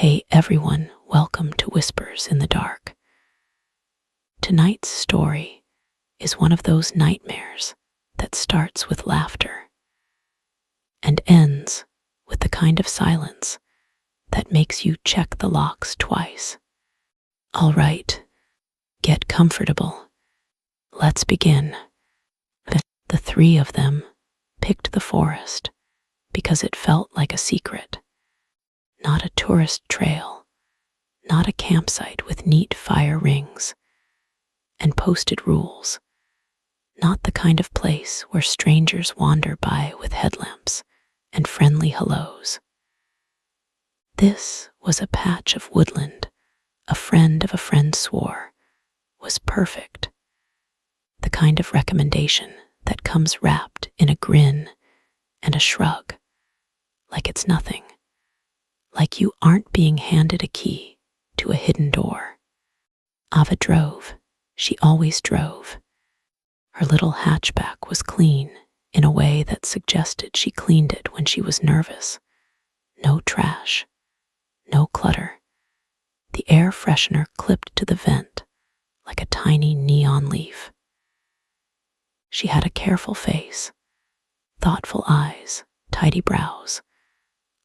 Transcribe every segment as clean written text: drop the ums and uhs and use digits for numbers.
Hey everyone, welcome to Whispers in the Dark. Tonight's story is one of those nightmares that starts with laughter and ends with the kind of silence that makes you check the locks twice. All right, get comfortable. Let's begin. The three of them picked the forest because it felt like a secret, not a tourist trail, not a campsite with neat fire rings and posted rules, not the kind of place where strangers wander by with headlamps and friendly hellos. This was a patch of woodland a friend of a friend swore was perfect, the kind of recommendation that comes wrapped in a grin and a shrug, like it's nothing, like you aren't being handed a key to a hidden door. Ava drove. She always drove. Her little hatchback was clean in a way that suggested she cleaned it when she was nervous. No trash, no clutter. The air freshener clipped to the vent like a tiny neon leaf. She had a careful face, thoughtful eyes, tidy brows,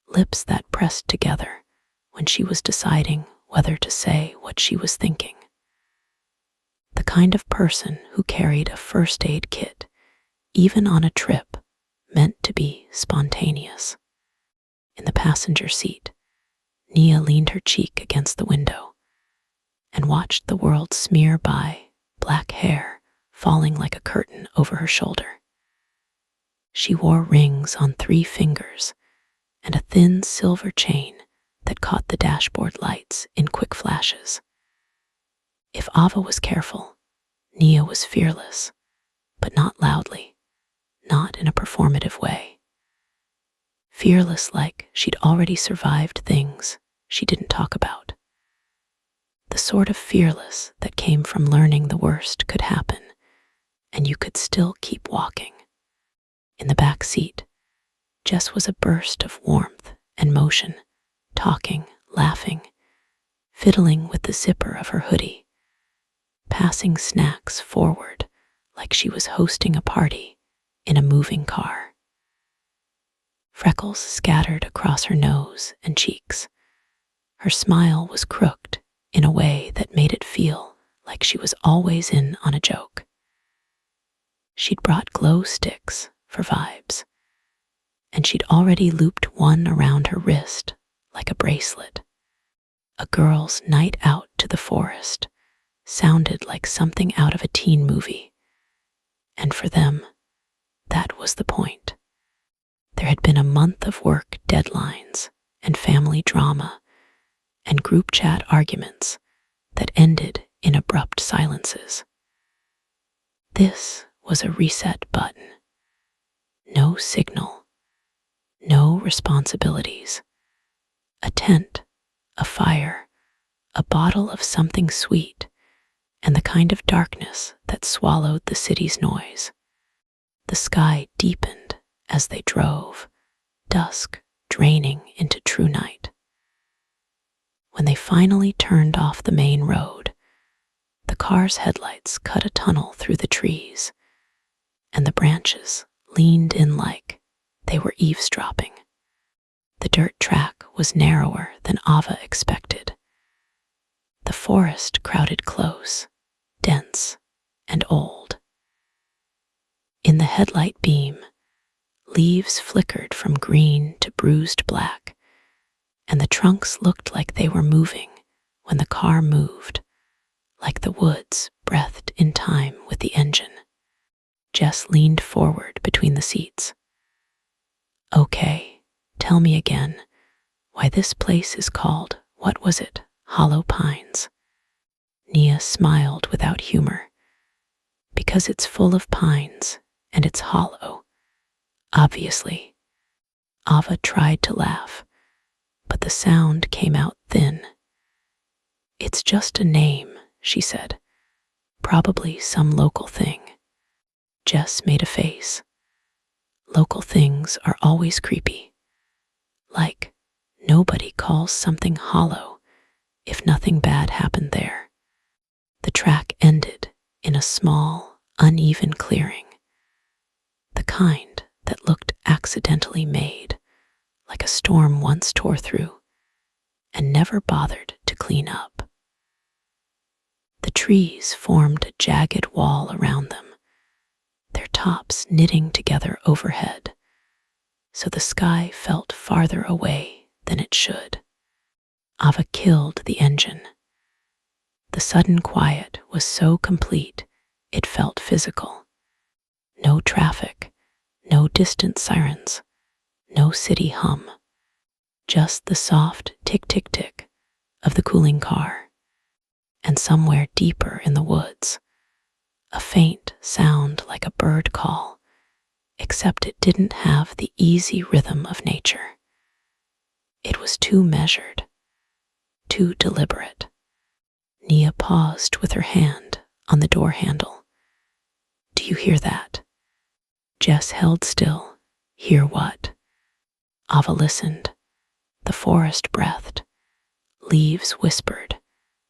lips that pressed together when she was deciding whether to say what she was thinking. The kind of person who carried a first aid kit, even on a trip meant to be spontaneous. In the passenger seat, Nia leaned her cheek against the window and watched the world smear by, black hair falling like a curtain over her shoulder. She wore rings on 3 fingers and a thin silver chain that caught the dashboard lights in quick flashes. If Ava was careful, Nia was fearless, but not loudly, not in a performative way. Fearless like she'd already survived things she didn't talk about. The sort of fearless that came from learning the worst could happen, and you could still keep walking. In the back seat, Jess was a burst of warmth and motion, talking, laughing, fiddling with the zipper of her hoodie, passing snacks forward like she was hosting a party in a moving car. Freckles scattered across her nose and cheeks. Her smile was crooked in a way that made it feel like she was always in on a joke. She'd brought glow sticks for vibes, and she'd already looped one around her wrist like a bracelet. A girl's night out to the forest sounded like something out of a teen movie, and for them, that was the point. There had been a month of work deadlines and family drama and group chat arguments that ended in abrupt silences. This was a reset button. No signal, no responsibilities. A tent, a fire, a bottle of something sweet, and the kind of darkness that swallowed the city's noise. The sky deepened as they drove, dusk draining into true night. When they finally turned off the main road, the car's headlights cut a tunnel through the trees, and the branches leaned in like they were eavesdropping. The dirt track was narrower than Ava expected. The forest crowded close, dense, and old. In the headlight beam, leaves flickered from green to bruised black, and the trunks looked like they were moving when the car moved, like the woods breathed in time with the engine. Jess leaned forward between the seats. Okay, tell me again why this place is called, what was it, Hollow Pines? Nia smiled without humor. Because it's full of pines and it's hollow, obviously. Ava tried to laugh, but the sound came out thin. It's just a name, she said. Probably some local thing. Jess made a face. Local things are always creepy. Like Nobody calls something hollow if nothing bad happened there. The track ended in a small, uneven clearing, the kind that looked accidentally made, like a storm once tore through and never bothered to clean up. The trees formed a jagged wall around them, their tops knitting together overhead, so the sky felt farther away than it should. Ava killed the engine. The sudden quiet was so complete it felt physical. No traffic, no distant sirens, no city hum, just the soft tick-tick-tick of the cooling car. And somewhere deeper in the woods, a faint sound like a bird call, except it didn't have the easy rhythm of nature. It was too measured, too deliberate. Nia paused with her hand on the door handle. "Do you hear that?" Jess held still. "Hear what?" Ava listened. The forest breathed. Leaves whispered.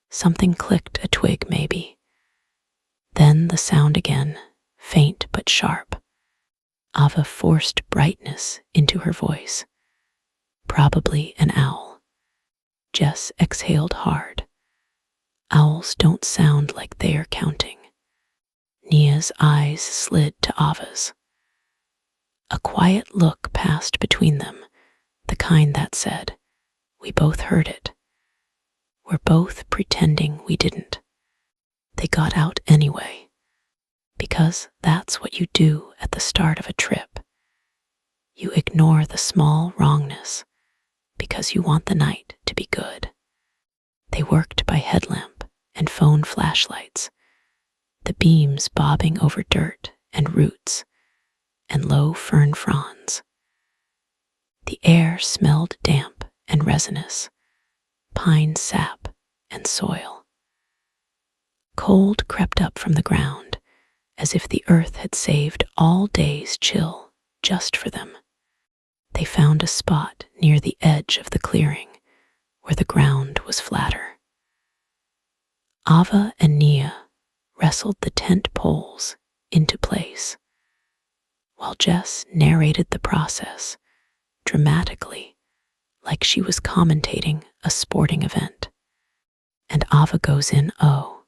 Something clicked a twig, maybe. Then the sound again, faint but sharp. Ava forced brightness into her voice. "Probably an owl." Jess exhaled hard. "Owls don't sound like they're counting." Nia's eyes slid to Ava's. A quiet look passed between them, the kind that said, "We both heard it. We're both pretending we didn't." They got out anyway, because that's what you do at the start of a trip. You ignore the small wrongness because you want the night to be good. They worked by headlamp and phone flashlights, the beams bobbing over dirt and roots and low fern fronds. The air smelled damp and resinous, pine sap and soil. Cold crept up from the ground, as if the earth had saved all day's chill just for them. They found a spot near the edge of the clearing where the ground was flatter. Ava and Nia wrestled the tent poles into place, while Jess narrated the process dramatically, like she was commentating a sporting event. And Ava goes in, "Oh,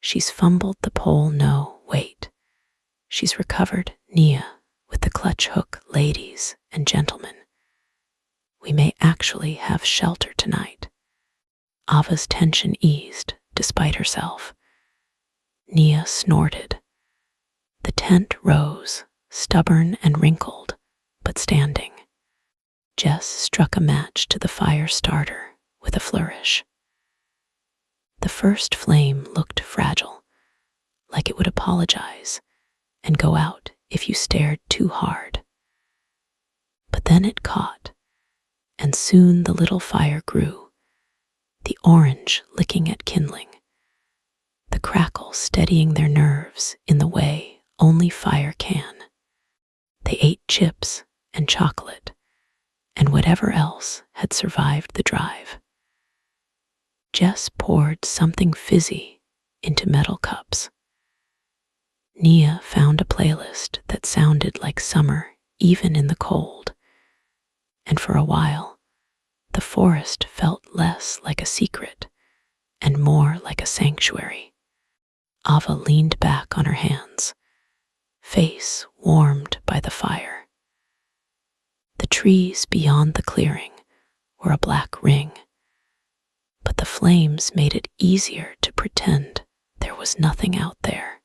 she's fumbled the pole, no, wait. She's recovered Nia with the clutch hook, ladies and gentlemen. We may actually have shelter tonight." Ava's tension eased despite herself. Nia snorted. The tent rose, stubborn and wrinkled, but standing. Jess struck a match to the fire starter with a flourish. The first flame looked fragile, like it would apologize and go out if you stared too hard. But then it caught, and soon the little fire grew, the orange licking at kindling, the crackle steadying their nerves in the way only fire can. They ate chips and chocolate and whatever else had survived the drive. Jess poured something fizzy into metal cups. Nia found a playlist that sounded like summer even in the cold, and for a while, the forest felt less like a secret and more like a sanctuary. Ava leaned back on her hands, face warmed by the fire. The trees beyond the clearing were a black ring, but the flames made it easier to pretend there was nothing out there.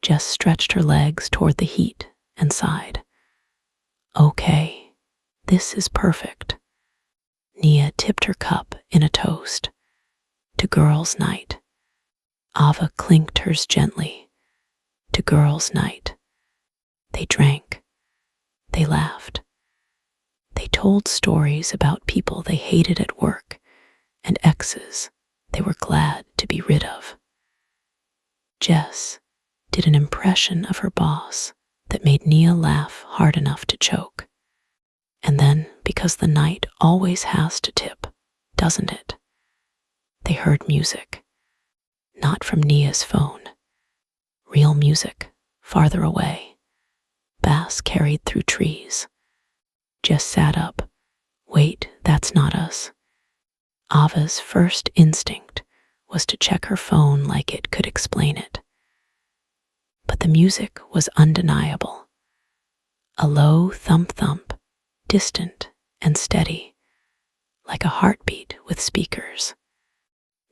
Jess stretched her legs toward the heat and sighed. "Okay, this is perfect." Nia tipped her cup in a toast. "To girls' night." Ava clinked hers gently. "To girls' night." They drank. They laughed. They told stories about people they hated at work and exes they were glad to be rid of. Jess did an impression of her boss that made Nia laugh hard enough to choke. And then, because the night always has to tip, doesn't it? They heard music, not from Nia's phone. Real music, farther away, bass carried through trees. Jess sat up. Wait, that's not us. Ava's first instinct was to check her phone like it could explain it. But the music was undeniable. A low thump-thump, distant and steady, like a heartbeat with speakers.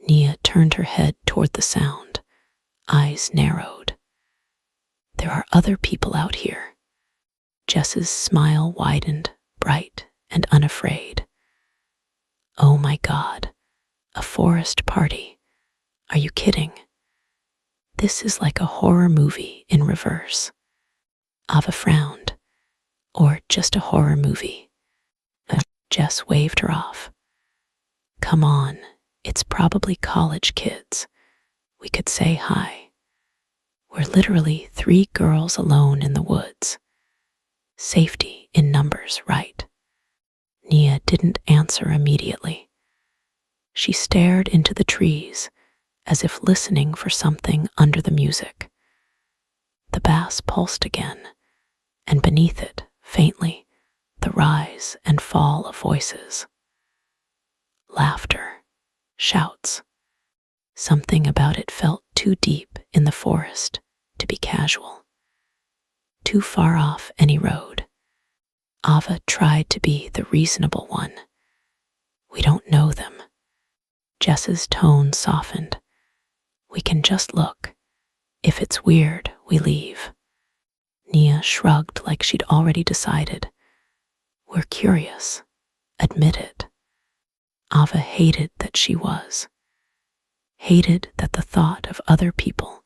Nia turned her head toward the sound, eyes narrowed. There are other people out here. Jess's smile widened, bright and unafraid. Oh my God, a forest party. Are you kidding? This is like a horror movie in reverse. Ava frowned. Or just a horror movie. Jess waved her off. Come on, it's probably college kids. We could say hi. We're literally 3 girls alone in the woods. Safety in numbers, right? Nia didn't answer immediately. She stared into the trees as if listening for something under the music. The bass pulsed again, and beneath it, faintly, the rise and fall of voices. Laughter, shouts. Something about it felt too deep in the forest to be casual. Too far off any road. Ava tried to be the reasonable one. We don't know them. Jess's tone softened. We can just look. If it's weird, we leave. Nia shrugged like she'd already decided. We're curious. Admit it. Ava hated that she was. Hated that the thought of other people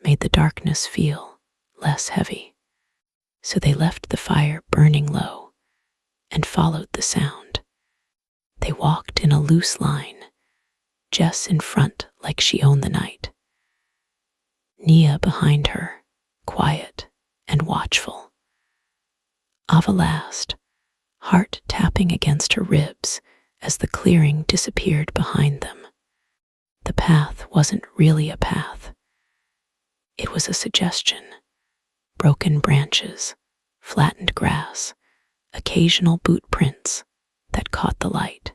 made the darkness feel less heavy. So they left the fire burning low and followed the sound. They walked in a loose line, Jess in front like she owned the night. Nia behind her, quiet and watchful. Ava last, heart tapping against her ribs as the clearing disappeared behind them. The path wasn't really a path. It was a suggestion. Broken branches, flattened grass, occasional boot prints that caught the light.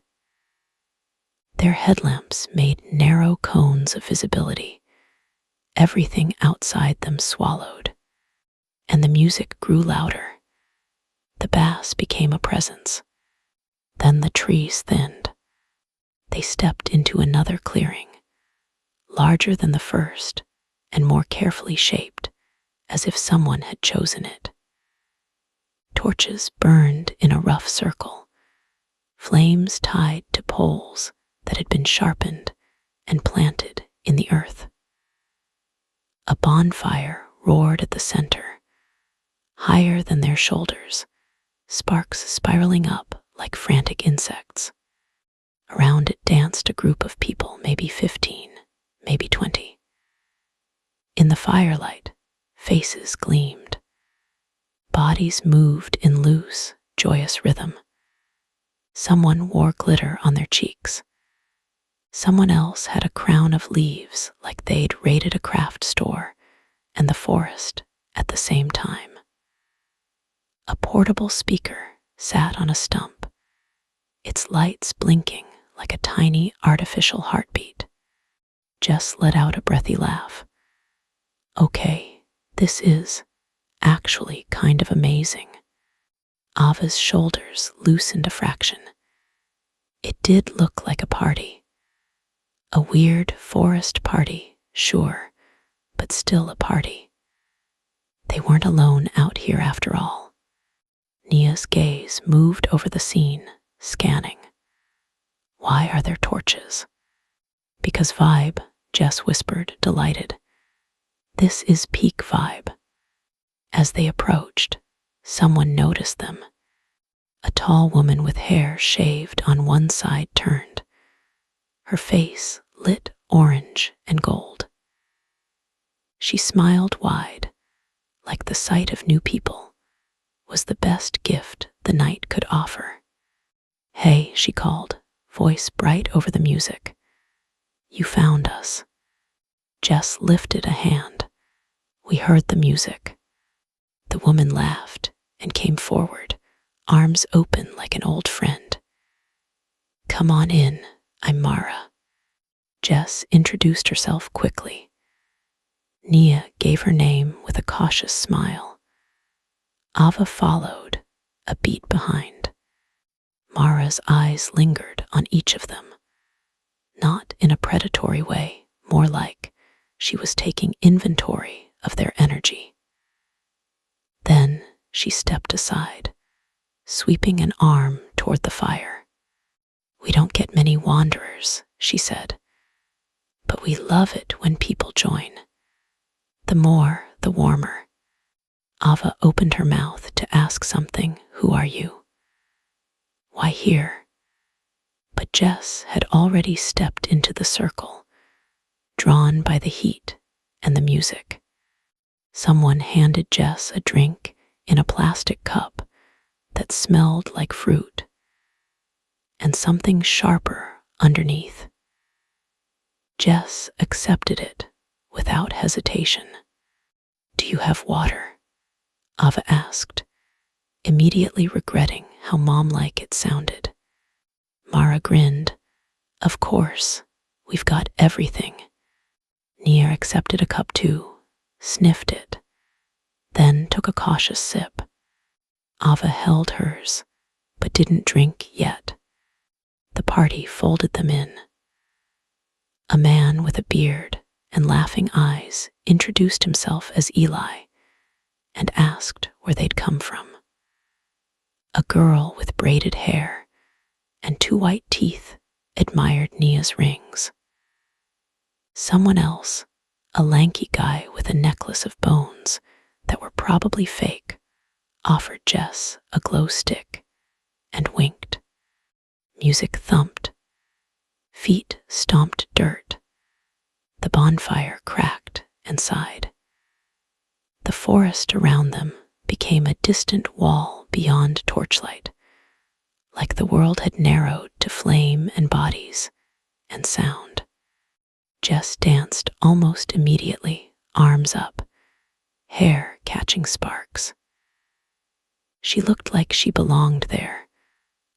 Their headlamps made narrow cones of visibility, everything outside them swallowed, and the music grew louder. The bass became a presence. Then the trees thinned. They stepped into another clearing, larger than the first and more carefully shaped, as if someone had chosen it. Torches burned in a rough circle, flames tied to poles that had been sharpened and planted in the earth. A bonfire roared at the center, higher than their shoulders, sparks spiraling up like frantic insects. Around it danced a group of people, maybe 15, maybe 20. In the firelight, faces gleamed. Bodies moved in loose, joyous rhythm. Someone wore glitter on their cheeks. Someone else had a crown of leaves like they'd raided a craft store and the forest at the same time. A portable speaker sat on a stump, its lights blinking like a tiny artificial heartbeat. Jess let out a breathy laugh. Okay, this is actually kind of amazing. Ava's shoulders loosened a fraction. It did look like a party. A weird forest party, sure, but still a party. They weren't alone out here after all. Nia's gaze moved over the scene, scanning. Why are there torches? Because vibe, Jess whispered, delighted. This is peak vibe. As they approached, someone noticed them. A tall woman with hair shaved on one side turned, her face lit orange and gold. She smiled wide, like the sight of new people was the best gift the the night could offer. "Hey," she called, voice bright over the music. "You found us." Jess lifted a hand. "We heard the music." The woman laughed and came forward, arms open like an old friend. "Come on in, I'm Mara." Jess introduced herself quickly. Nia gave her name with a cautious smile. Ava followed, a beat behind. Mara's eyes lingered on each of them, not in a predatory way, more like she was taking inventory of their energy. Then she stepped aside, sweeping an arm toward the fire. "We don't get many wanderers," she said, "but we love it when people join. The more, the warmer." Ava opened her mouth to ask something. "Who are you?" "Why here?" But Jess had already stepped into the circle, drawn by the heat and the music. Someone handed Jess a drink in a plastic cup that smelled like fruit, and something sharper underneath. Jess accepted it without hesitation. "Do you have water?" Ava asked, immediately regretting how mom-like it sounded. Mara grinned. "Of course, we've got everything." Nia accepted a cup too, sniffed it, then took a cautious sip. Ava held hers, but didn't drink yet. The party folded them in. A man with a beard and laughing eyes introduced himself as Eli and asked where they'd come from. A girl with braided hair and 2 white teeth admired Nia's rings. Someone else, a lanky guy with a necklace of bones that were probably fake, offered Jess a glow stick and winked. Music thumped. Feet stomped dirt. The bonfire cracked and sighed. The forest around them became a distant wall beyond torchlight, like the world had narrowed to flame and bodies and sound. Jess danced almost immediately, arms up, hair catching sparks. She looked like she belonged there,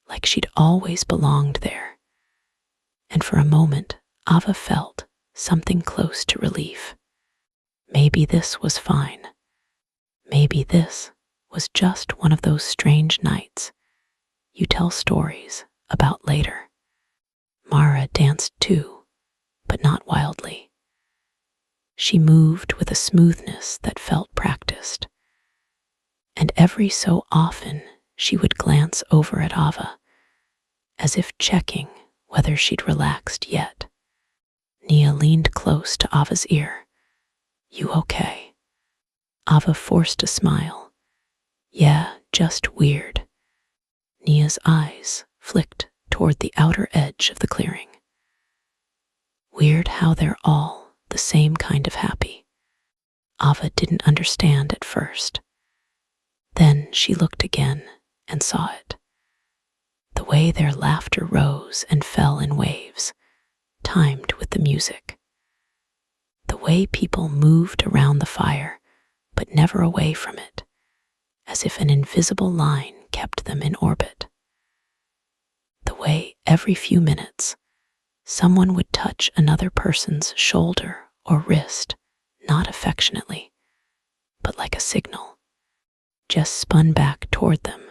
like she'd always belonged there. And for a moment, Ava felt something close to relief. Maybe this was fine. Maybe this was just one of those strange nights you tell stories about later. Mara danced too, but not wildly. She moved with a smoothness that felt practiced. And every so often she would glance over at Ava, as if checking whether she'd relaxed yet. Nia leaned close to Ava's ear. "You okay?" Ava forced a smile. "Yeah, just weird." Nia's eyes flicked toward the outer edge of the clearing. Weird how they're all the same kind of happy. Ava didn't understand at first. Then she looked again and saw it. The way their laughter rose and fell in waves, timed with the music. The way people moved around the fire, but never away from it, as if an invisible line kept them in orbit. The way every few minutes, someone would touch another person's shoulder or wrist, not affectionately, but like a signal. Jess spun back toward them,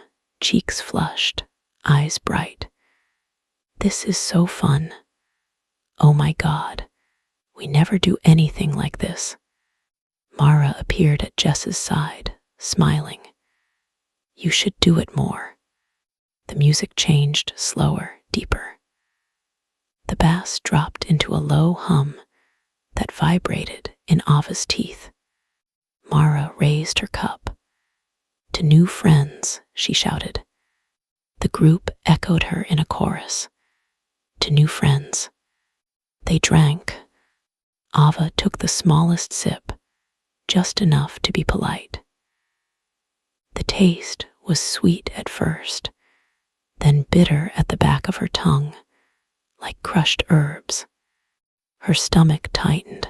cheeks flushed, eyes bright. "This is so fun. Oh my God, we never do anything like this." Mara appeared at Jess's side, smiling. "You should do it more." The music changed slower, deeper. The bass dropped into a low hum that vibrated in Ava's teeth. Mara raised her cup. "To new friends," she shouted. The group echoed her in a chorus. "To new friends." They drank. Ava took the smallest sip, just enough to be polite. The taste was sweet at first, then bitter at the back of her tongue, like crushed herbs. Her stomach tightened.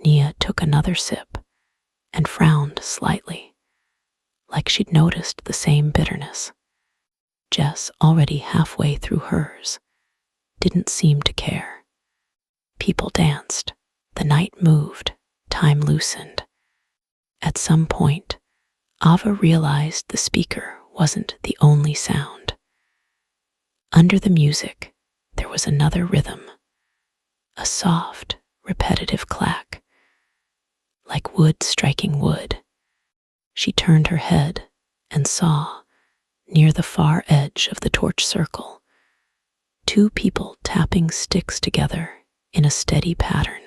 Nia took another sip and frowned slightly, like she'd noticed the same bitterness. Jess, already halfway through hers, didn't seem to care. People danced. The night moved. Time loosened. At some point, Ava realized the speaker wasn't the only sound. Under the music, there was another rhythm, a soft, repetitive clack, like wood striking wood. She turned her head and saw, near the far edge of the torch circle, two people tapping sticks together in a steady pattern.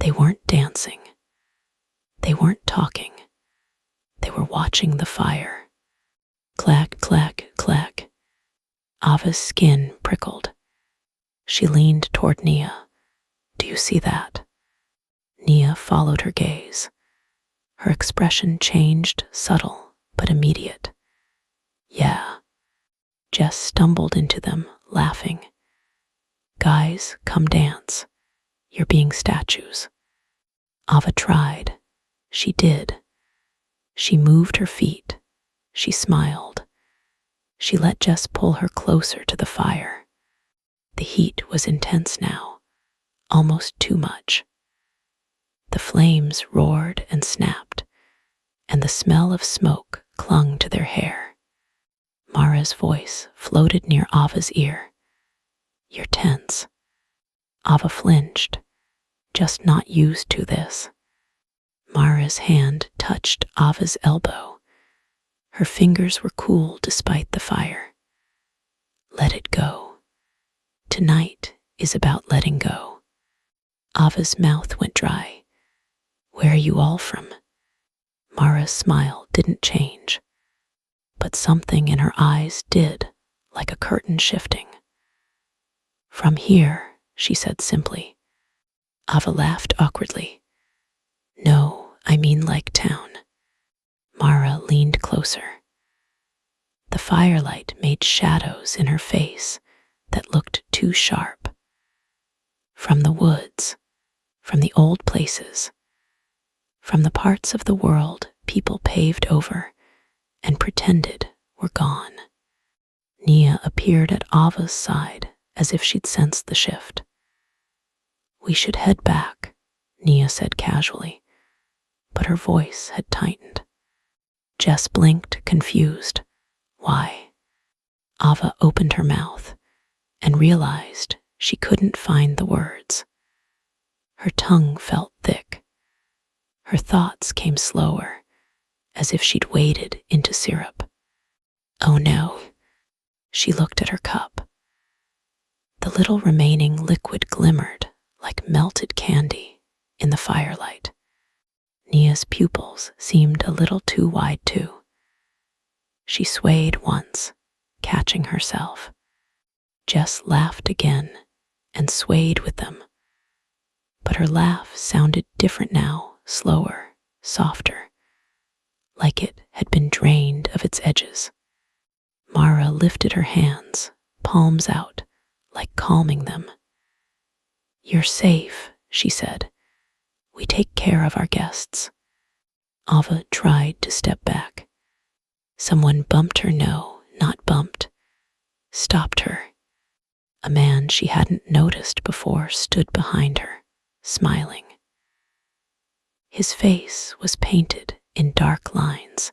They weren't dancing. They weren't talking. They were watching the fire. Clack, clack, clack. Ava's skin prickled. She leaned toward Nia. Do you see that? Nia followed her gaze. Her expression changed, subtle but immediate. Yeah. Jess stumbled into them, laughing. Guys, come dance. You're being statues. Ava tried. She did. She moved her feet. She smiled. She let Jess pull her closer to the fire. The heat was intense now, almost too much. The flames roared and snapped, and the smell of smoke clung to their hair. Mara's voice floated near Ava's ear. You're tense. Ava flinched, just not used to this. Mara's hand touched Ava's elbow. Her fingers were cool despite the fire. Let it go. Tonight is about letting go. Ava's mouth went dry. Where are you all from? Mara's smile didn't change, but something in her eyes did, like a curtain shifting. From here, she said simply. Ava laughed awkwardly. No, I mean like town. Mara leaned closer. The firelight made shadows in her face that looked too sharp. From the woods, from the old places, from the parts of the world people paved over and pretended were gone. Nia appeared at Ava's side as if she'd sensed the shift. We should head back, Nia said casually, but her voice had tightened. Jess blinked, confused. Why? Ava opened her mouth and realized she couldn't find the words. Her tongue felt thick. Her thoughts came slower, as if she'd waded into syrup. Oh no. She looked at her cup. The little remaining liquid glimmered like melted candy in the firelight. Nia's pupils seemed a little too wide too. She swayed once, catching herself. Jess laughed again and swayed with them. But her laugh sounded different now, slower, softer, like it had been drained of its edges. Mara lifted her hands, palms out, like calming them. You're safe, she said. We take care of our guests. Ava tried to step back. Someone bumped her, no, not bumped, stopped her. A man she hadn't noticed before stood behind her, smiling. His face was painted in dark lines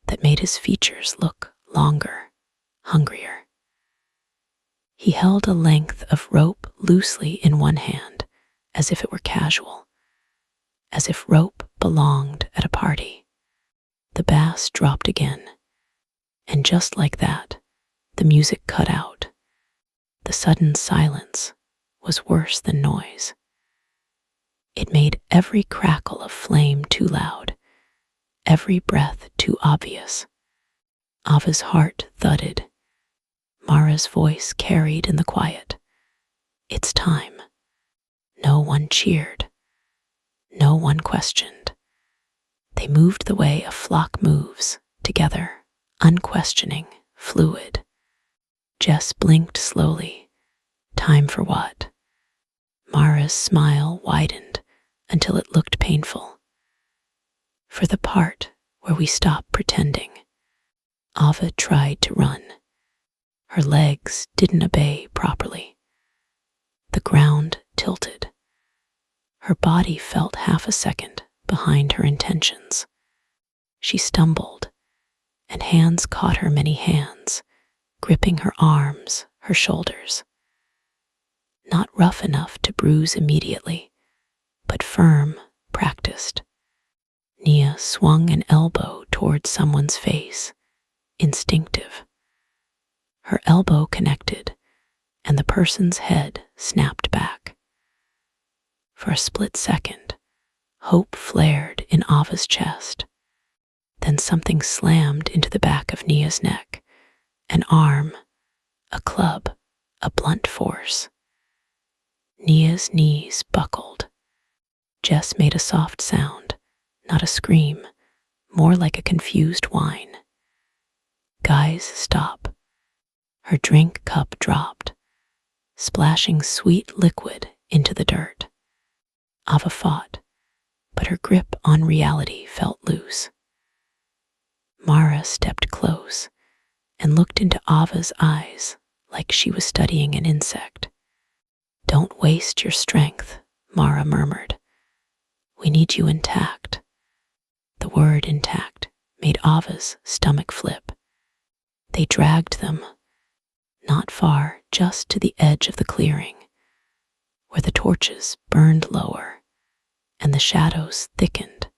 that made his features look longer, hungrier. He held a length of rope loosely in one hand, as if it were casual, as if rope belonged at a party. The bass dropped again, and just like that, the music cut out. The sudden silence was worse than noise. It made every crackle of flame too loud, every breath too obvious. Ava's heart thudded. Mara's voice carried in the quiet. It's time. No one cheered. No one questioned. They moved the way a flock moves, together, unquestioning, fluid. Jess blinked slowly. Time for what? Mara's smile widened until it looked painful. For the part where we stop pretending. Ava tried to run. Her legs didn't obey properly. The ground tilted. Her body felt half a second behind her intentions. She stumbled, and hands caught her many hands, gripping her arms, her shoulders. Not rough enough to bruise immediately, but firm, practiced. Nia swung an elbow toward someone's face, instinctive. Her elbow connected, and the person's head snapped back. For a split second, hope flared in Ava's chest. Then something slammed into the back of Nia's neck. An arm, a club, a blunt force. Nia's knees buckled. Jess made a soft sound, not a scream, more like a confused whine. Guys, stop. Her drink cup dropped, splashing sweet liquid into the dirt. Ava fought, but her grip on reality felt loose. Mara stepped close and looked into Ava's eyes like she was studying an insect. Don't waste your strength, Mara murmured. We need you intact. The word intact made Ava's stomach flip. They dragged them, not far, just to the edge of the clearing, where the torches burned lower and the shadows thickened.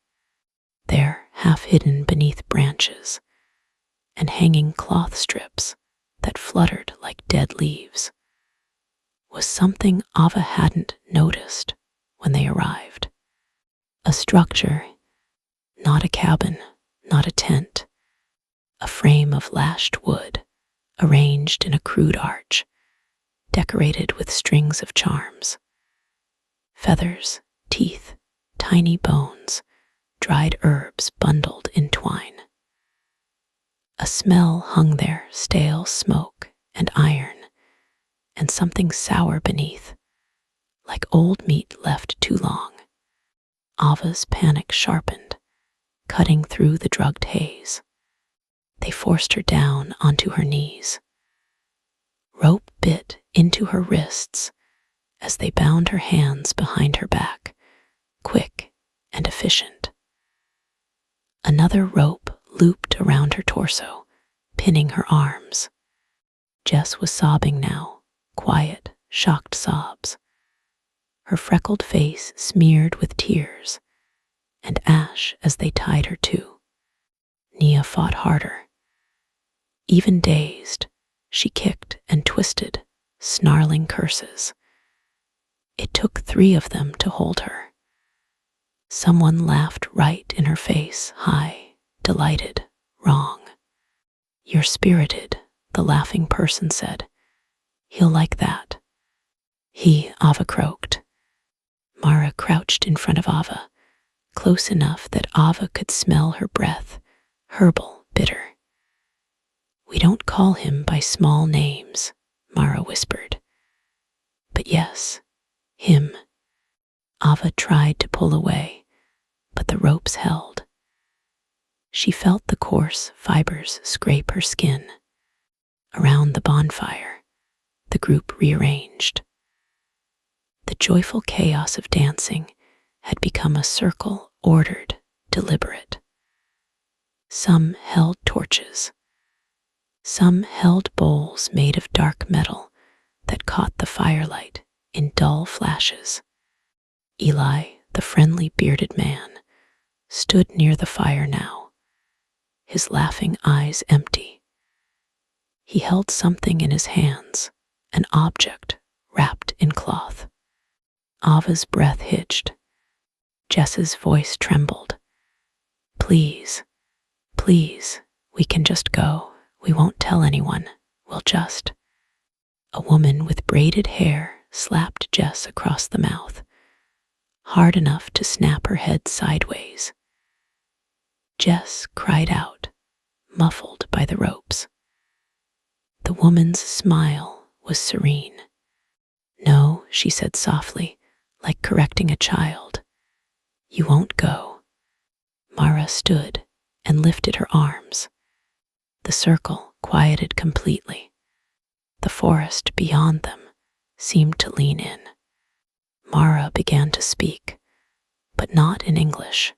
There, half hidden beneath branches and hanging cloth strips that fluttered like dead leaves, was something Ava hadn't noticed when they arrived. A structure, not a cabin, not a tent, a frame of lashed wood arranged in a crude arch, decorated with strings of charms. Feathers, teeth, tiny bones, dried herbs bundled in twine. A smell hung there, stale smoke and iron, and something sour beneath, like old meat left too long. Ava's panic sharpened, cutting through the drugged haze. They forced her down onto her knees. Rope bit into her wrists as they bound her hands behind her back, quick and efficient. Another rope looped around her torso, pinning her arms. Jess was sobbing now, quiet, shocked sobs. Her freckled face smeared with tears and ash as they tied her to. Nia fought harder. Even dazed, she kicked and twisted, snarling curses. It took 3 of them to hold her. Someone laughed right in her face, high, delighted, wrong. You're spirited, the laughing person said. He'll like that. Ava croaked. Mara crouched in front of Ava, close enough that Ava could smell her breath, herbal, bitter. We don't call him by small names, Mara whispered. But yes, him. Ava tried to pull away, but the ropes held. She felt the coarse fibers scrape her skin. Around the bonfire, the group rearranged. The joyful chaos of dancing had become a circle, ordered, deliberate. Some held torches. Some held bowls made of dark metal that caught the firelight in dull flashes. Eli, the friendly bearded man, stood near the fire now, his laughing eyes empty. He held something in his hands, an object wrapped in cloth. Ava's breath hitched. Jess's voice trembled. Please, please, we can just go. We won't tell anyone. We'll just. A woman with braided hair slapped Jess across the mouth, hard enough to snap her head sideways. Jess cried out, muffled by the ropes. The woman's smile was serene. "No," she said softly, like correcting a child. "You won't go." Mara stood and lifted her arms. The circle quieted completely. The forest beyond them seemed to lean in. Mara began to speak, but not in English.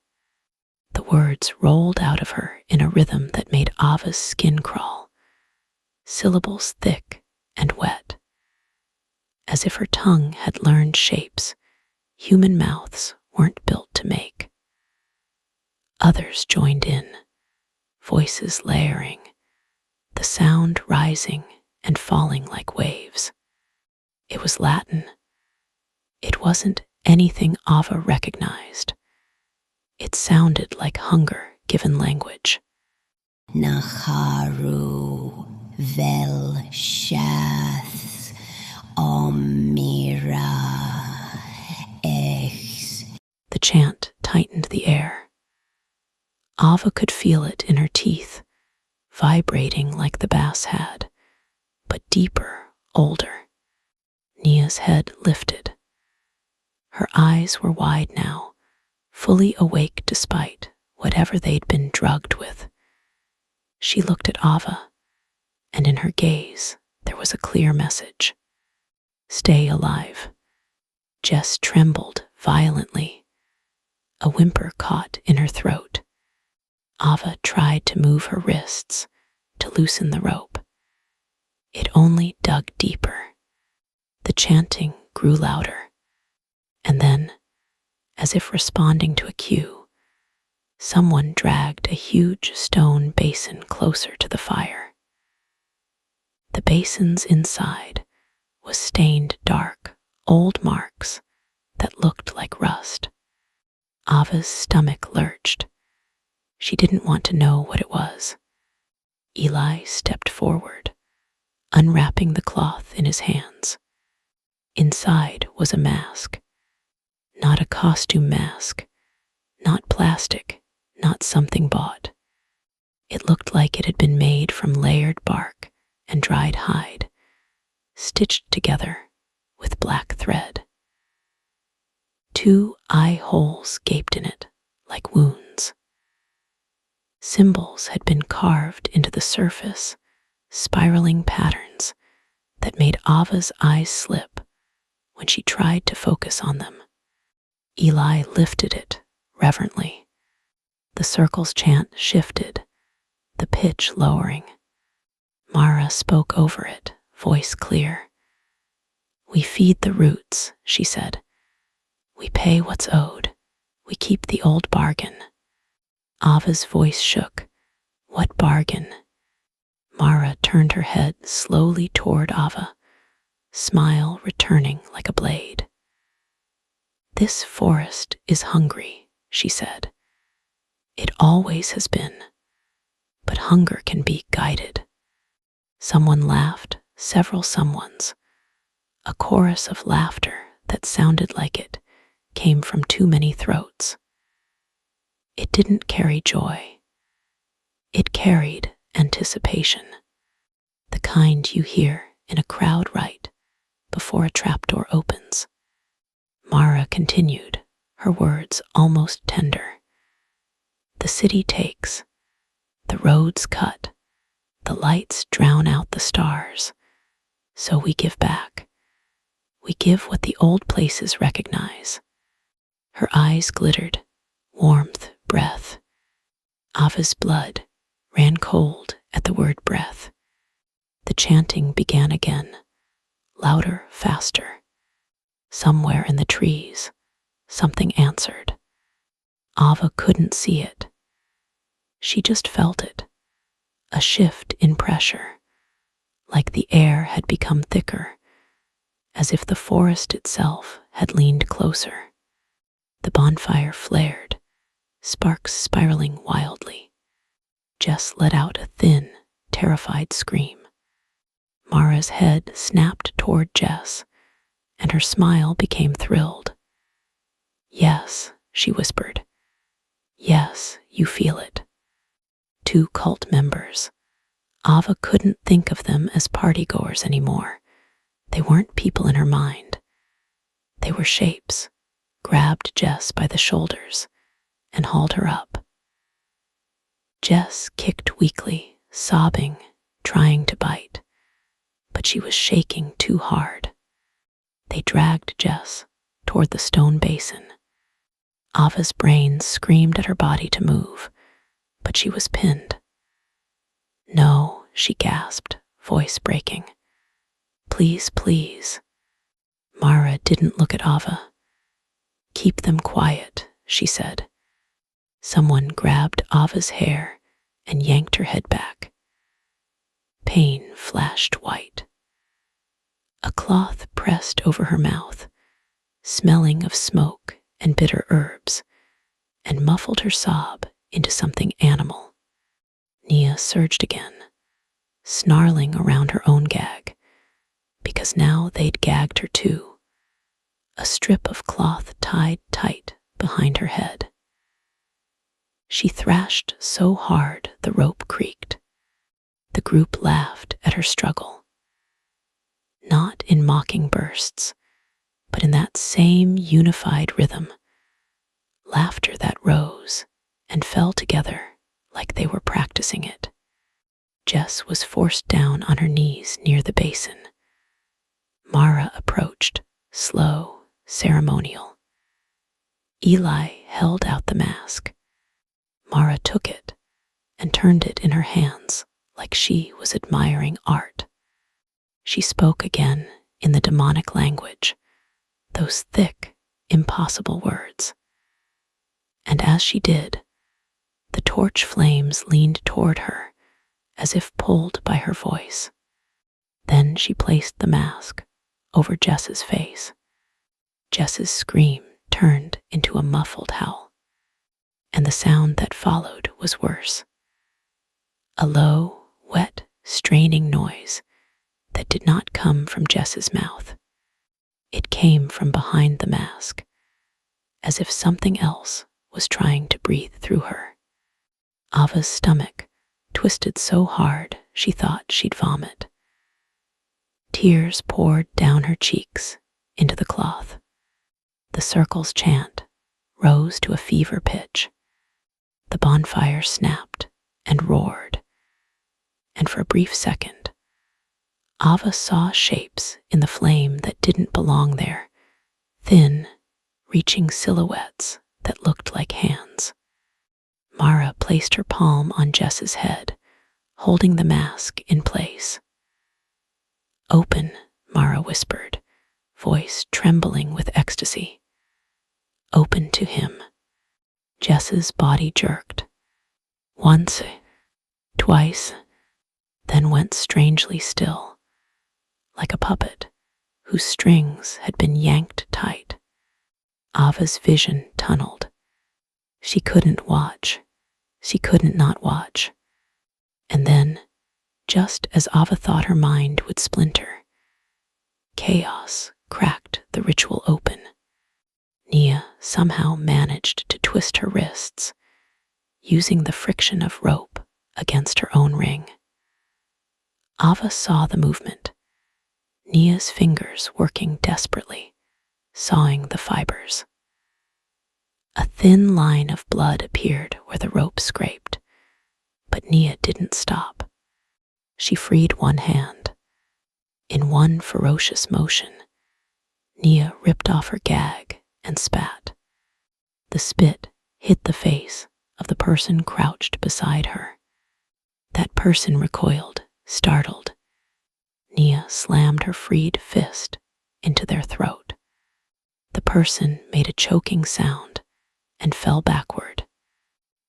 The words rolled out of her in a rhythm that made Ava's skin crawl, syllables thick and wet. As if her tongue had learned shapes human mouths weren't built to make. Others joined in, voices layering, the sound rising and falling like waves. It was Latin. It wasn't anything Ava recognized. It sounded like hunger given language. Naharu vel shath omira ex. The chant tightened the air. Ava could feel it in her teeth, vibrating like the bass had, but deeper, older. Nia's head lifted. Her eyes were wide now, fully awake despite whatever they'd been drugged with. She looked at Ava, and in her gaze there was a clear message. Stay alive. Jess trembled violently. A whimper caught in her throat. Ava tried to move her wrists, to loosen the rope. It only dug deeper. The chanting grew louder. And then, as if responding to a cue, someone dragged a huge stone basin closer to the fire. The basin's inside was stained dark, old marks that looked like rust. Ava's stomach lurched. She didn't want to know what it was. Eli stepped forward, unwrapping the cloth in his hands. Inside was a mask. Not a costume mask, not plastic, not something bought. It looked like it had been made from layered bark and dried hide, stitched together with black thread. 2 eye holes gaped in it like wounds. Symbols had been carved into the surface, spiraling patterns that made Ava's eyes slip when she tried to focus on them. Eli lifted it reverently. The circle's chant shifted, the pitch lowering. Mara spoke over it, voice clear. "We feed the roots," she said. "We pay what's owed. We keep the old bargain." Ava's voice shook. "What bargain?" Mara turned her head slowly toward Ava, smile returning like a blade. "This forest is hungry," she said. "It always has been, but hunger can be guided." Someone laughed, several someones. A chorus of laughter that sounded like it came from too many throats. It didn't carry joy. It carried anticipation, the kind you hear in a crowd right before a trapdoor opens. Mara continued, her words almost tender. "The city takes, the roads cut, the lights drown out the stars, so we give back. We give what the old places recognize." Her eyes glittered, warmth, breath. Ava's blood ran cold at the word breath. The chanting began again, louder, faster. Somewhere in the trees, something answered. Ava couldn't see it. She just felt it, a shift in pressure, like the air had become thicker, as if the forest itself had leaned closer. The bonfire flared, sparks spiraling wildly. Jess let out a thin, terrified scream. Mara's head snapped toward Jess, and her smile became thrilled. "Yes," she whispered. "Yes, you feel it." 2 cult members. Ava couldn't think of them as partygoers anymore. They weren't people in her mind. They were shapes, grabbed Jess by the shoulders and hauled her up. Jess kicked weakly, sobbing, trying to bite, but she was shaking too hard. They dragged Jess toward the stone basin. Ava's brain screamed at her body to move, but she was pinned. "No," she gasped, voice breaking. "Please, please." Mara didn't look at Ava. "Keep them quiet," she said. Someone grabbed Ava's hair and yanked her head back. Pain flashed white. A cloth pressed over her mouth, smelling of smoke and bitter herbs, and muffled her sob into something animal. Nia surged again, snarling around her own gag, because now they'd gagged her too. A strip of cloth tied tight behind her head. She thrashed so hard the rope creaked. The group laughed at her struggle. Not in mocking bursts, but in that same unified rhythm. Laughter that rose and fell together like they were practicing it. Jess was forced down on her knees near the basin. Mara approached, slow, ceremonial. Eli held out the mask. Mara took it and turned it in her hands like she was admiring art. She spoke again in the demonic language, those thick, impossible words. And as she did, the torch flames leaned toward her as if pulled by her voice. Then she placed the mask over Jess's face. Jess's scream turned into a muffled howl, and the sound that followed was worse. A low, wet, straining noise that did not come from Jess's mouth. It came from behind the mask, as if something else was trying to breathe through her. Ava's stomach twisted so hard she thought she'd vomit. Tears poured down her cheeks into the cloth. The circle's chant rose to a fever pitch. The bonfire snapped and roared, and for a brief second, Ava saw shapes in the flame that didn't belong there, thin, reaching silhouettes that looked like hands. Mara placed her palm on Jess's head, holding the mask in place. "Open," Mara whispered, voice trembling with ecstasy. "Open to him." Jess's body jerked. Once, twice, then went strangely still, like a puppet whose strings had been yanked tight. Ava's vision tunneled. She couldn't watch. She couldn't not watch. And then, just as Ava thought her mind would splinter, chaos cracked the ritual open. Nia somehow managed to twist her wrists, using the friction of rope against her own ring. Ava saw the movement, Nia's fingers working desperately, sawing the fibers. A thin line of blood appeared where the rope scraped, but Nia didn't stop. She freed one hand. In one ferocious motion, Nia ripped off her gag and spat. The spit hit the face of the person crouched beside her. That person recoiled, startled. Nia slammed her freed fist into their throat. The person made a choking sound and fell backward.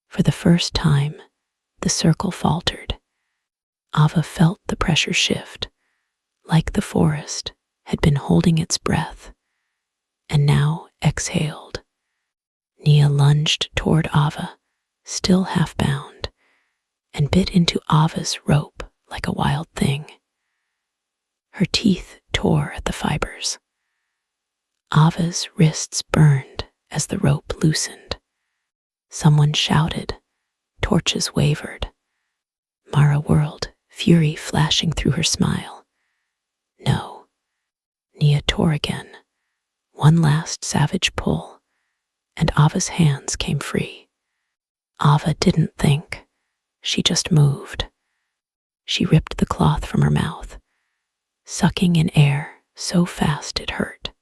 For the first time, the circle faltered. Ava felt the pressure shift, like the forest had been holding its breath, and now exhaled. Nia lunged toward Ava, still half bound, and bit into Ava's rope like a wild thing. Her teeth tore at the fibers. Ava's wrists burned as the rope loosened. Someone shouted. Torches wavered. Mara whirled, fury flashing through her smile. No. Nia tore again. One last savage pull, and Ava's hands came free. Ava didn't think. She just moved. She ripped the cloth from her mouth, sucking in air so fast it hurt.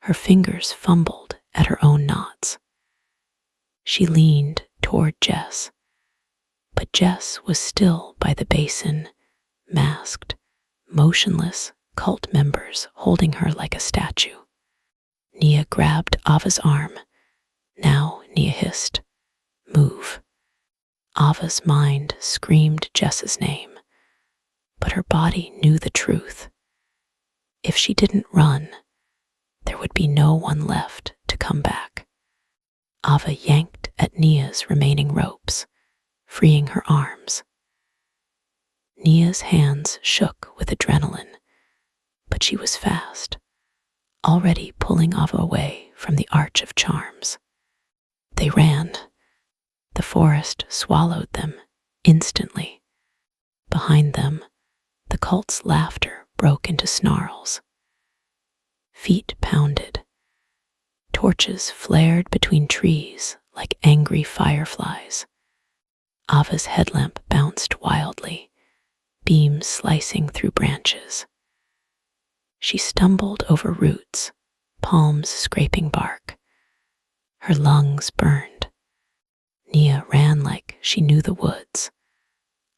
Her fingers fumbled at her own knots. She leaned toward Jess, but Jess was still by the basin, masked, motionless cult members holding her like a statue. Nia grabbed Ava's arm. Now, Nia hissed, "Move." Ava's mind screamed Jess's name, but her body knew the truth. If she didn't run, there would be no one left to come back. Ava yanked at Nia's remaining ropes, freeing her arms. Nia's hands shook with adrenaline, but she was fast, already pulling Ava away from the arch of charms. They ran. The forest swallowed them instantly. Behind them, the cult's laughter broke into snarls. Feet pounded. Torches flared between trees like angry fireflies. Ava's headlamp bounced wildly, beams slicing through branches. She stumbled over roots, palms scraping bark. Her lungs burned. Nia ran like she knew the woods,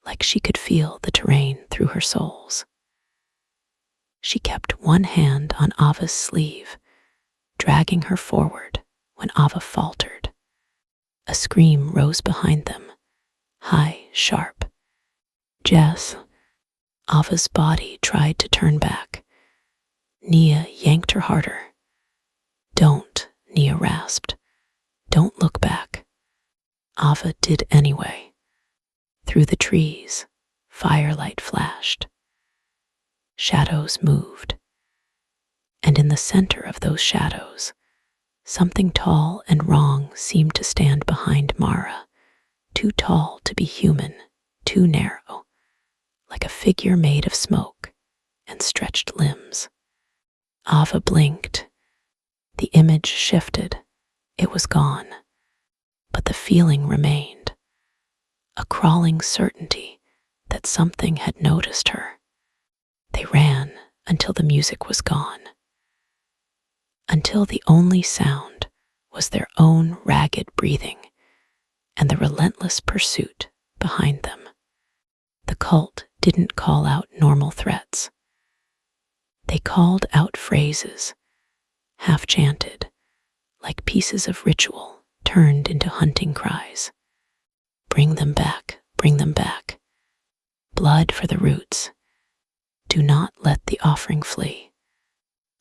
like she could feel the terrain through her soles. She kept one hand on Ava's sleeve, dragging her forward when Ava faltered. A scream rose behind them, high, sharp. "Jess." Ava's body tried to turn back. Nia yanked her harder. "Don't," Nia rasped. "Don't look back." Ava did anyway. Through the trees, firelight flashed. Shadows moved. And in the center of those shadows, something tall and wrong seemed to stand behind Mara, too tall to be human, too narrow, like a figure made of smoke and stretched limbs. Ava blinked. The image shifted. It was gone. But the feeling remained. A crawling certainty that something had noticed her. They ran until the music was gone. Until the only sound was their own ragged breathing and the relentless pursuit behind them. The cult didn't call out normal threats. They called out phrases, half chanted, like pieces of ritual turned into hunting cries. "Bring them back, bring them back. Blood for the roots. Do not let the offering flee."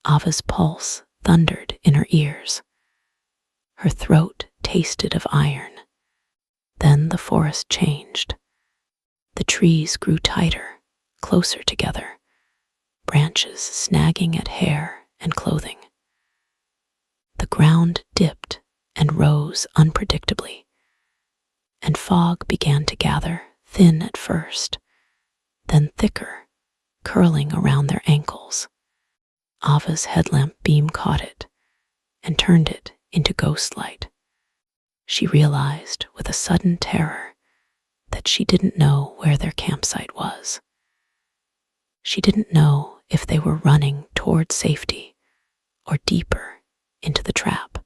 Ava's pulse thundered in her ears. Her throat tasted of iron. Then the forest changed. The trees grew tighter, closer together, branches snagging at hair and clothing. The ground dipped and rose unpredictably, and fog began to gather, thin at first, then thicker, curling around their ankles. Ava's headlamp beam caught it and turned it into ghost light. She realized with a sudden terror that she didn't know where their campsite was. She didn't know if they were running toward safety or deeper into the trap.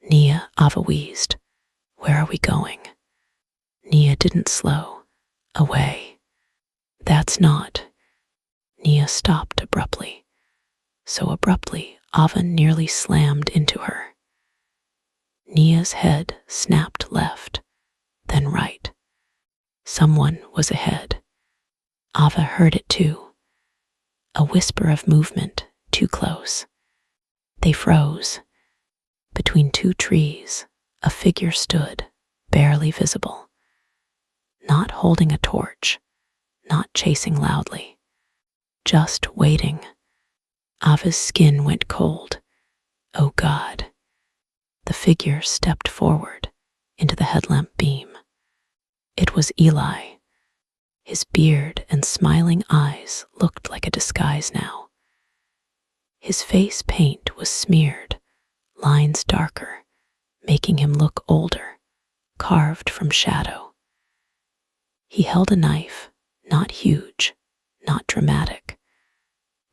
"Nia," Ava wheezed. "Where are we going?" Nia didn't slow. "Away." "That's not." Nia stopped abruptly. So abruptly, Ava nearly slammed into her. Nia's head snapped left, then right. Someone was ahead. Ava heard it too. A whisper of movement, too close. They froze. Between two trees, a figure stood, barely visible. Not holding a torch, not chasing loudly. Just waiting. Ava's skin went cold. Oh God. The figure stepped forward into the headlamp beam. It was Eli, His beard and smiling eyes looked like a disguise now. His face paint was smeared, lines darker, making him look older, carved from shadow. He held a knife, not huge, not dramatic,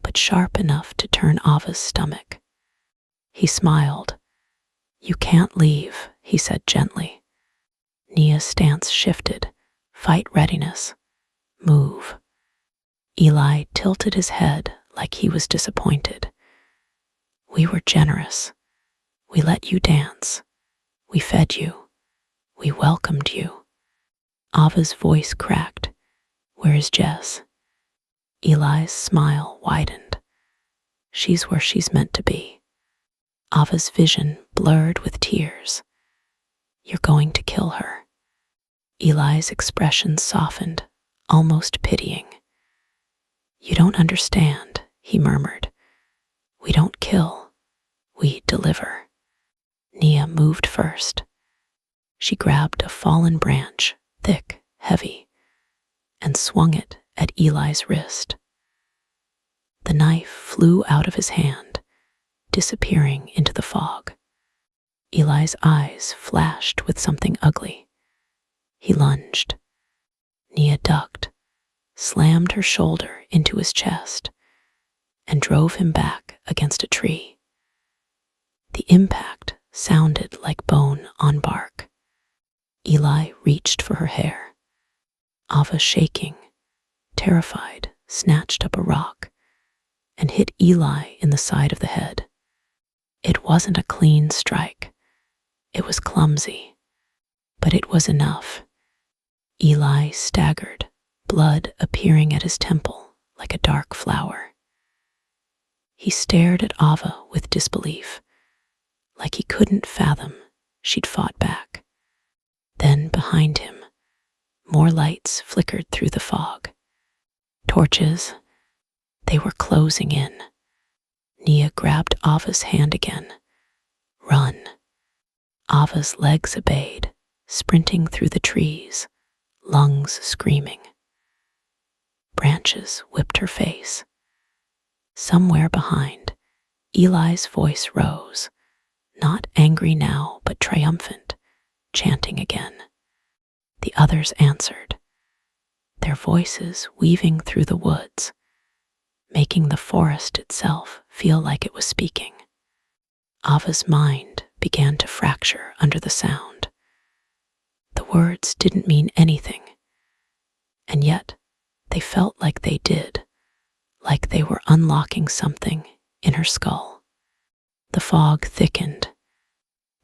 but sharp enough to turn Ava's stomach. He smiled. "You can't leave," he said gently. Nia's stance shifted. Fight readiness. Move. Eli tilted his head like he was disappointed. "We were generous. We let you dance. We fed you. We welcomed you." Ava's voice cracked. "Where is Jess?" Eli's smile widened. "She's where she's meant to be." Ava's vision blurred with tears. "You're going to kill her." Eli's expression softened, almost pitying. "You don't understand," he murmured. "We don't kill. We deliver." Nia moved first. She grabbed a fallen branch, thick, heavy, and swung it at Eli's wrist. The knife flew out of his hand, disappearing into the fog. Eli's eyes flashed with something ugly. He lunged. Nia ducked, slammed her shoulder into his chest, and drove him back against a tree. The impact sounded like bone on bark. Eli reached for her hair. Ava, shaking, terrified, snatched up a rock and hit Eli in the side of the head. It wasn't a clean strike. It was clumsy, but it was enough. Eli staggered, blood appearing at his temple like a dark flower. He stared at Ava with disbelief, like he couldn't fathom she'd fought back. Then behind him, more lights flickered through the fog. Torches. They were closing in. Nia grabbed Ava's hand again. "Run." Ava's legs obeyed, sprinting through the trees, lungs screaming. Branches whipped her face. Somewhere behind, Eli's voice rose, not angry now, but triumphant, chanting again. The others answered, their voices weaving through the woods, making the forest itself feel like it was speaking. Ava's mind began to fracture under the sound. The words didn't mean anything, and yet they felt like they did, like they were unlocking something in her skull. The fog thickened.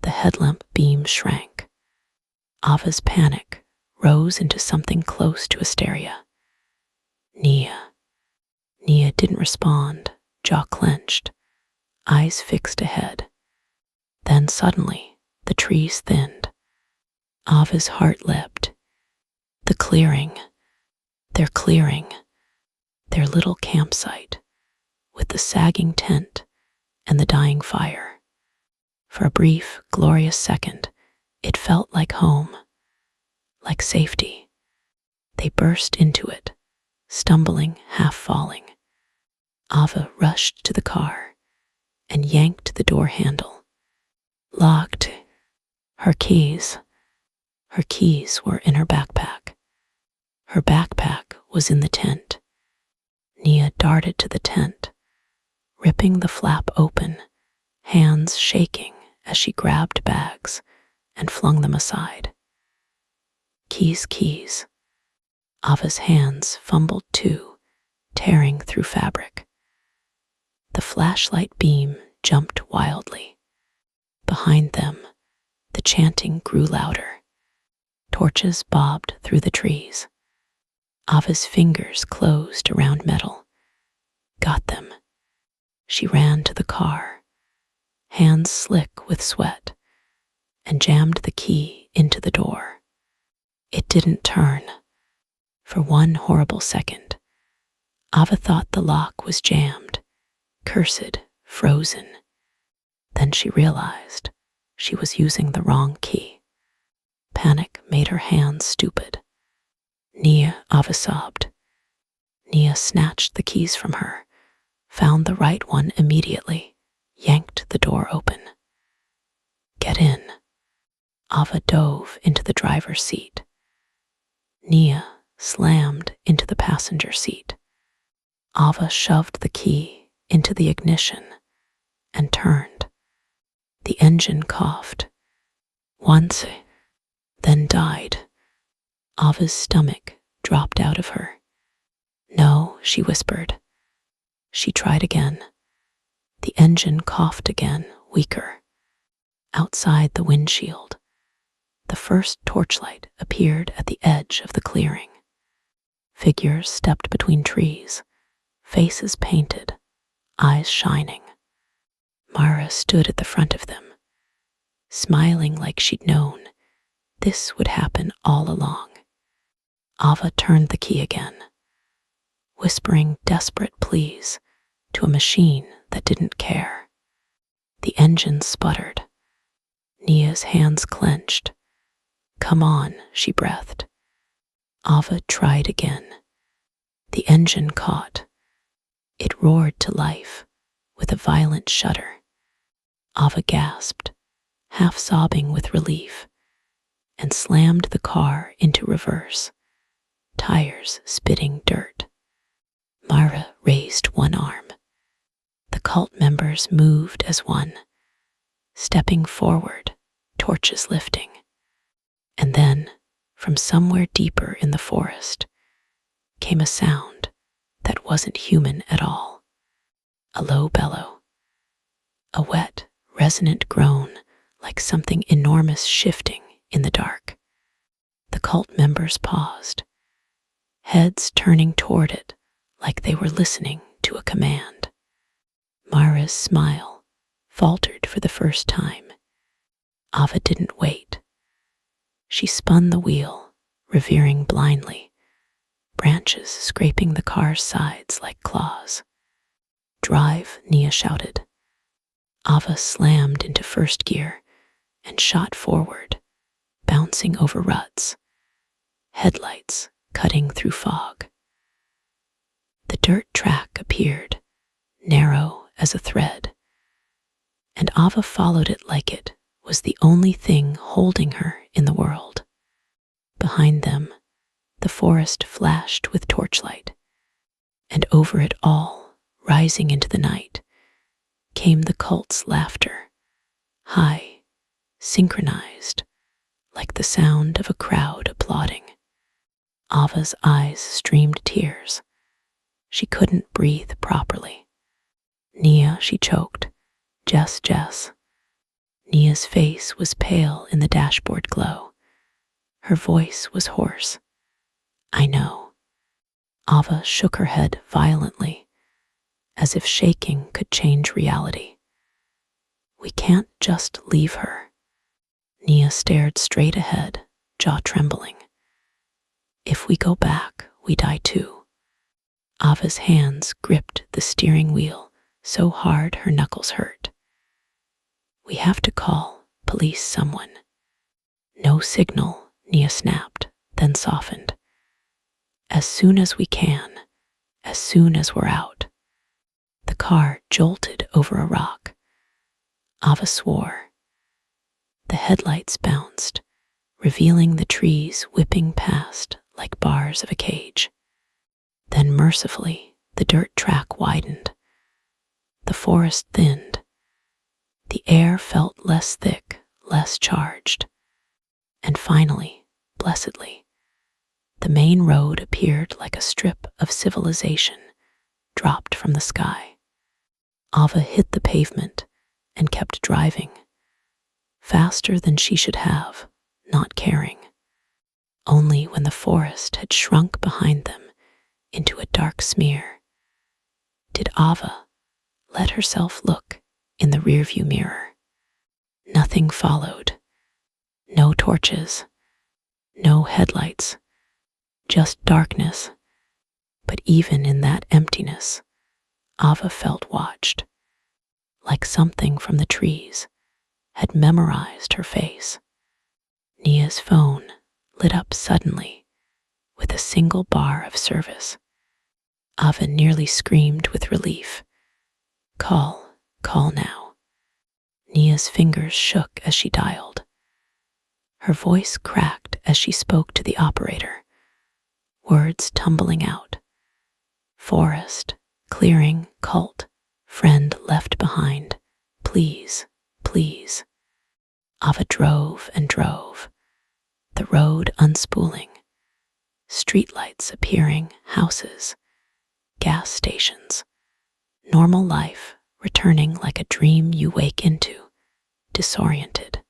The headlamp beam shrank. Ava's panic rose into something close to hysteria. Nia. Nia didn't respond, jaw clenched, eyes fixed ahead. Then suddenly, the trees thinned. Ava's heart leapt. The clearing, their clearing, their little campsite, with the sagging tent and the dying fire. For a brief, glorious second, it felt like home, like safety. They burst into it, stumbling, half falling. Ava rushed to the car and yanked the door handle. Locked. Her keys were in her backpack. Her backpack was in the tent. Nia darted to the tent, ripping the flap open, hands shaking as she grabbed bags and flung them aside. Keys. Ava's hands fumbled too, tearing through fabric. The flashlight beam jumped wildly. Behind them, the chanting grew louder. Torches bobbed through the trees. Ava's fingers closed around metal. Got them. She ran to the car, hands slick with sweat, and jammed the key into the door. It didn't turn. For one horrible second, Ava thought the lock was jammed, cursed, frozen. Then she realized she was using the wrong key. Panic made her hands stupid. Ava sobbed. Nia snatched the keys from her, found the right one immediately, yanked the door open. Get in. Ava dove into the driver's seat. Nia slammed into the passenger seat. Ava shoved the key into the ignition and turned. The engine coughed. Once, then died. Ava's stomach dropped out of her. No, she whispered. She tried again. The engine coughed again, weaker. Outside the windshield, the first torchlight appeared at the edge of the clearing. Figures stepped between trees, faces painted, eyes shining. Mara stood at the front of them, smiling like she'd known this would happen all along. Ava turned the key again, whispering desperate pleas to a machine that didn't care. The engine sputtered. Nia's hands clenched. Come on, she breathed. Ava tried again. The engine caught. It roared to life with a violent shudder. Ava gasped, half sobbing with relief, and slammed the car into reverse, tires spitting dirt. Mara raised one arm. The cult members moved as one, stepping forward, torches lifting. And then, from somewhere deeper in the forest, came a sound that wasn't human at all. A low bellow. A wet, resonant groan like something enormous shifting in the dark. The cult members paused, heads turning toward it like they were listening to a command. Mara's smile faltered for the first time. Ava didn't wait. She spun the wheel, revering blindly, branches scraping the car's sides like claws. Drive, Nia shouted. Ava slammed into first gear and shot forward, bouncing over ruts, headlights cutting through fog. The dirt track appeared, narrow as a thread, and Ava followed it like it was the only thing holding her in the world. Behind them, the forest flashed with torchlight, and over it all, rising into the night, came the cult's laughter, high, synchronized, like the sound of a crowd applauding. Ava's eyes streamed tears. She couldn't breathe properly. Nia, she choked. Jess. Nia's face was pale in the dashboard glow. Her voice was hoarse. I know. Ava shook her head violently, as if shaking could change reality. We can't just leave her. Nia stared straight ahead, jaw trembling. If we go back, we die too. Ava's hands gripped the steering wheel so hard her knuckles hurt. We have to call police someone. No signal, Nia snapped, then softened. As soon as we can, as soon as we're out. The car jolted over a rock. Ava swore. The headlights bounced, revealing the trees whipping past like bars of a cage. Then mercifully, the dirt track widened. The forest thinned. The air felt less thick, less charged. And finally, blessedly, the main road appeared like a strip of civilization dropped from the sky. Ava hit the pavement and kept driving, faster than she should have, not caring. Only when the forest had shrunk behind them into a dark smear did Ava let herself look in the rearview mirror. Nothing followed. No torches, no headlights, just darkness. But even in that emptiness, Ava felt watched, like something from the trees had memorized her face. Nia's phone lit up suddenly with a single bar of service. Ava nearly screamed with relief. Call, call now. Nia's fingers shook as she dialed. Her voice cracked as she spoke to the operator, words tumbling out. Forest, clearing, cult, friend left behind. Please, please. Ava drove and drove, the road unspooling, streetlights appearing, houses, gas stations, normal life returning like a dream you wake into, disoriented.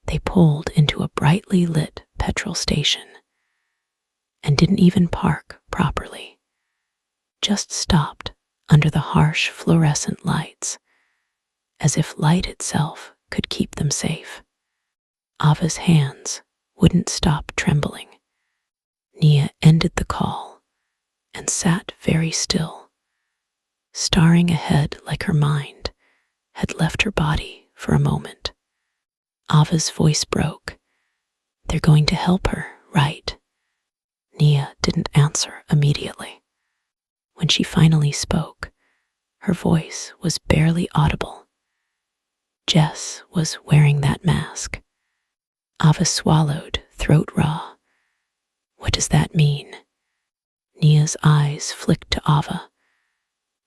They pulled into a brightly lit petrol station and didn't even park properly, just stopped under the harsh fluorescent lights, as if light itself could keep them safe. Ava's hands wouldn't stop trembling. Nia ended the call and sat very still, staring ahead like her mind had left her body for a moment. Ava's voice broke. They're going to help her, right? Nia didn't answer immediately. When she finally spoke, her voice was barely audible. Jess was wearing that mask. Ava swallowed, throat raw. What does that mean? Nia's eyes flicked to Ava,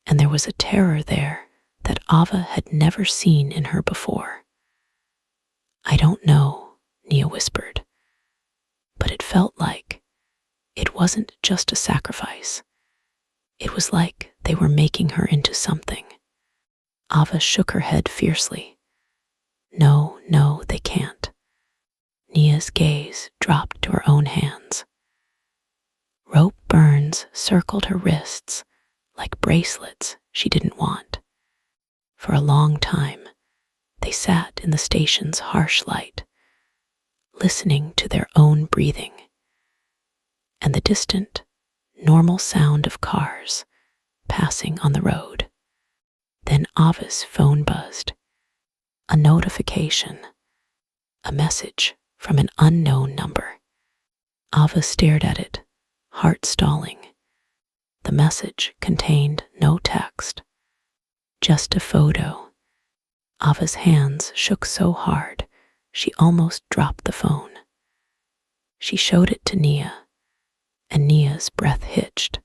and there was a terror there that Ava had never seen in her before. I don't know, Nia whispered, but it felt like it wasn't just a sacrifice. It was like they were making her into something. Ava shook her head fiercely. No, no, they can't. Nia's gaze dropped to her own hands. Rope burns circled her wrists like bracelets she didn't want. For a long time, they sat in the station's harsh light, listening to their own breathing and the distant, normal sound of cars passing on the road. Then Ava's phone buzzed. A notification, a message from an unknown number. Ava stared at it, heart stalling. The message contained no text, just a photo. Ava's hands shook so hard she almost dropped the phone. She showed it to Nia, and Nia's breath hitched.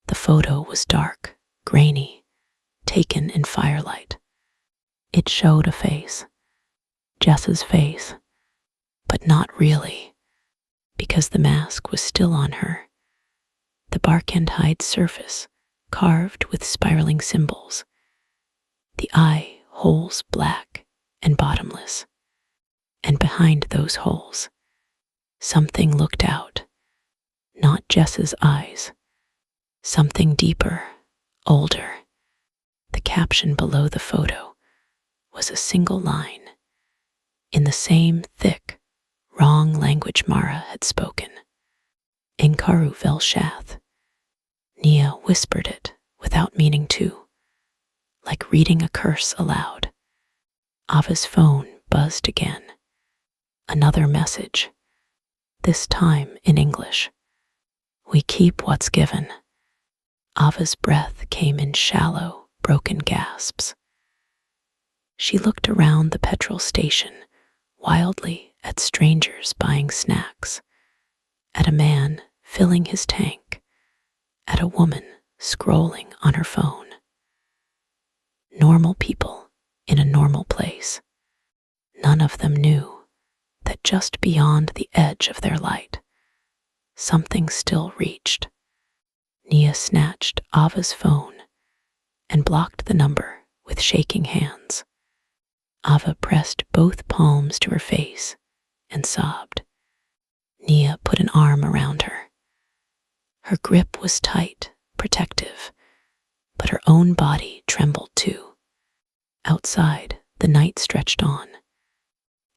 The photo was dark, grainy, taken in firelight. It showed a face, Jess's face, but not really, because the mask was still on her. The bark and hide surface carved with spiraling symbols, the eye holes black and bottomless, and behind those holes, something looked out, not Jess's eyes, something deeper, older. The caption below the photo was a single line, in the same thick, wrong language Mara had spoken. Inkaru Velshath. Nia whispered it without meaning to, like reading a curse aloud. Ava's phone buzzed again. Another message, this time in English. We keep what's given. Ava's breath came in shallow, broken gasps. She looked around the petrol station, wildly at strangers buying snacks, at a man filling his tank, at a woman scrolling on her phone. Normal people in a normal place. None of them knew that just beyond the edge of their light, something still reached. Nia snatched Ava's phone and blocked the number with shaking hands. Ava pressed both palms to her face and sobbed. Nia put an arm around her. Her grip was tight, protective, but her own body trembled too. Outside, the night stretched on,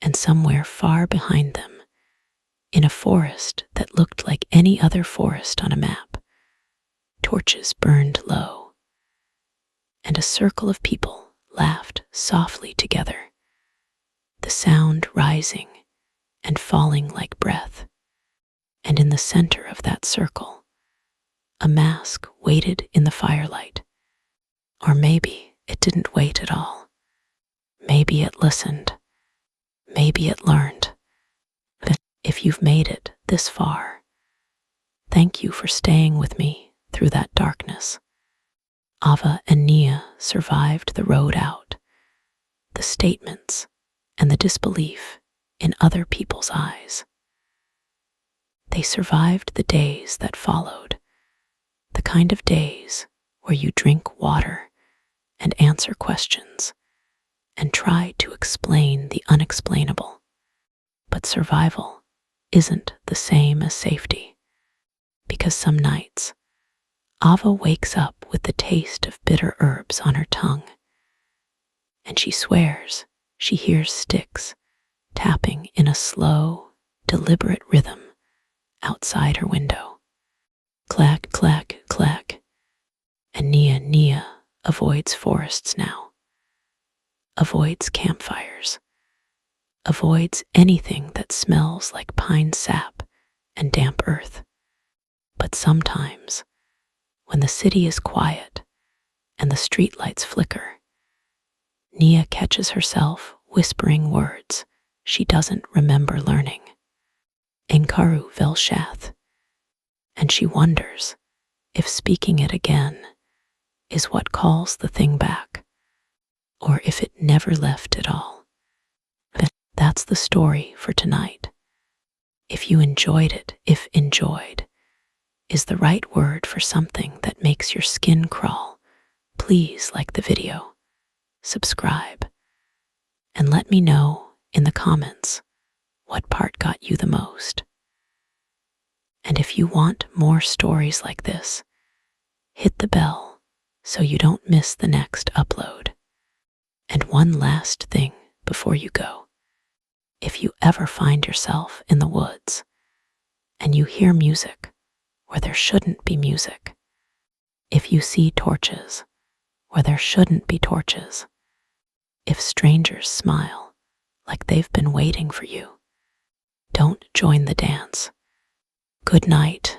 and somewhere far behind them, in a forest that looked like any other forest on a map, torches burned low, and a circle of people laughed softly together, the sound rising and falling like breath. And in the center of that circle, a mask waited in the firelight. Or maybe it didn't wait at all. Maybe it listened. Maybe it learned. But if you've made it this far, thank you for staying with me through that darkness. Ava and Nia survived the road out, the statements and the disbelief in other people's eyes. They survived the days that followed, the kind of days where you drink water and answer questions and try to explain the unexplainable. But survival isn't the same as safety, because some nights, Ava wakes up with the taste of bitter herbs on her tongue, and she swears she hears sticks tapping in a slow, deliberate rhythm outside her window. Clack, clack, clack. And Nia avoids forests now, avoids campfires, avoids anything that smells like pine sap and damp earth. But sometimes, when the city is quiet and the streetlights flicker, Nia catches herself whispering words she doesn't remember learning. Enkaru Velshath, and she wonders if speaking it again is what calls the thing back, or if it never left at all. But that's the story for tonight. If you enjoyed it, if enjoyed is the right word for something that makes your skin crawl, please like the video, subscribe, and let me know in the comments what part got you the most. And if you want more stories like this, hit the bell so you don't miss the next upload. And one last thing before you go. If you ever find yourself in the woods and you hear music where there shouldn't be music, if you see torches where there shouldn't be torches, if strangers smile like they've been waiting for you, don't join the dance. Good night.